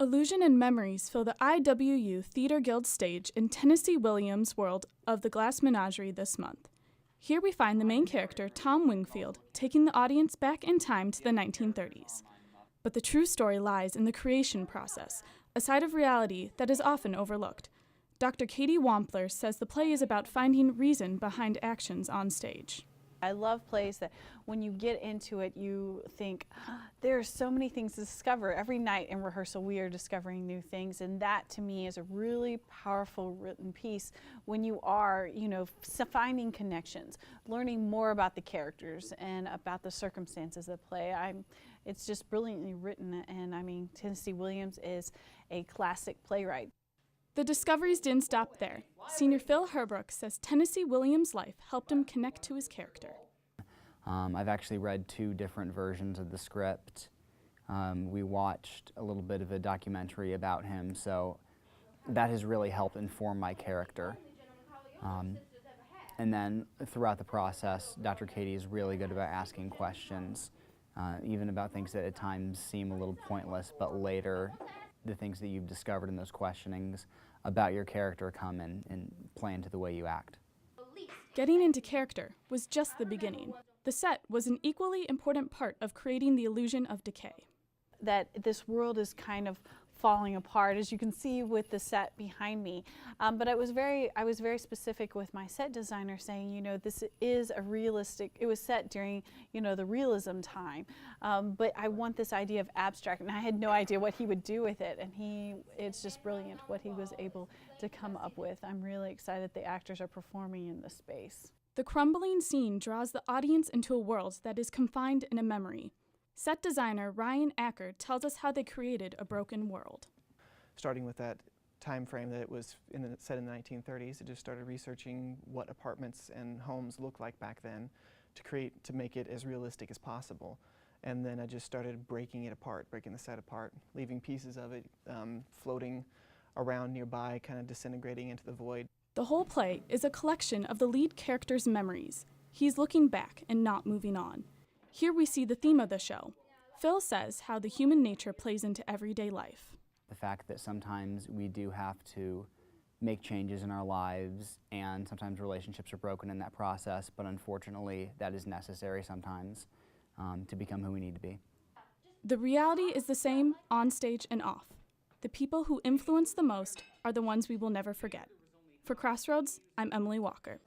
Illusion and memories fill the IWU Theater Guild stage in Tennessee Williams' world of the Glass Menagerie this month. Here we find the main character, Tom Wingfield, taking the audience back in time to the 1930s. But the true story lies in the creation process, a side of reality that is often overlooked. Dr. Katie Wampler says the play is about finding reason behind actions on stage. I love plays that when you get into it, you think, there are so many things to discover. Every night in rehearsal, we are discovering new things, and that to me is a really powerful written piece when you are, finding connections, learning more about the characters and about the circumstances of the play. It's just brilliantly written, and I mean, Tennessee Williams is a classic playwright. The discoveries didn't stop there. Senior Phil Herbrook says Tennessee Williams' life helped him connect to his character. I've actually read 2 different versions of the script. We watched a little bit of a documentary about him, so that has really helped inform my character. And then throughout the process, Dr. Katie is really good about asking questions, even about things that at times seem a little pointless, but later the things that you've discovered in those questionings about your character come in and play into the way you act. Getting into character was just the beginning. The set was an equally important part of creating the illusion of decay. That this world is kind of falling apart, as you can see with the set behind me. But I was very specific with my set designer, saying, this is a realistic. It was set during, the realism time. But I want this idea of abstract, and I had no idea what he would do with it. And it's just brilliant what he was able to come up with. I'm really excited the actors are performing in this space. The crumbling scene draws the audience into a world that is confined in a memory. Set designer Ryan Aker tells us how they created a broken world. Starting with that time frame that it was set in the 1930s, I just started researching what apartments and homes looked like back then to make it as realistic as possible. And then I just started breaking it apart, breaking the set apart, leaving pieces of it floating around nearby, kind of disintegrating into the void. The whole play is a collection of the lead character's memories. He's looking back and not moving on. Here we see the theme of the show. Phil says how the human nature plays into everyday life. The fact that sometimes we do have to make changes in our lives, and sometimes relationships are broken in that process, but unfortunately that is necessary sometimes to become who we need to be. The reality is the same on stage and off. The people who influence the most are the ones we will never forget. For Crossroads, I'm Emily Walker.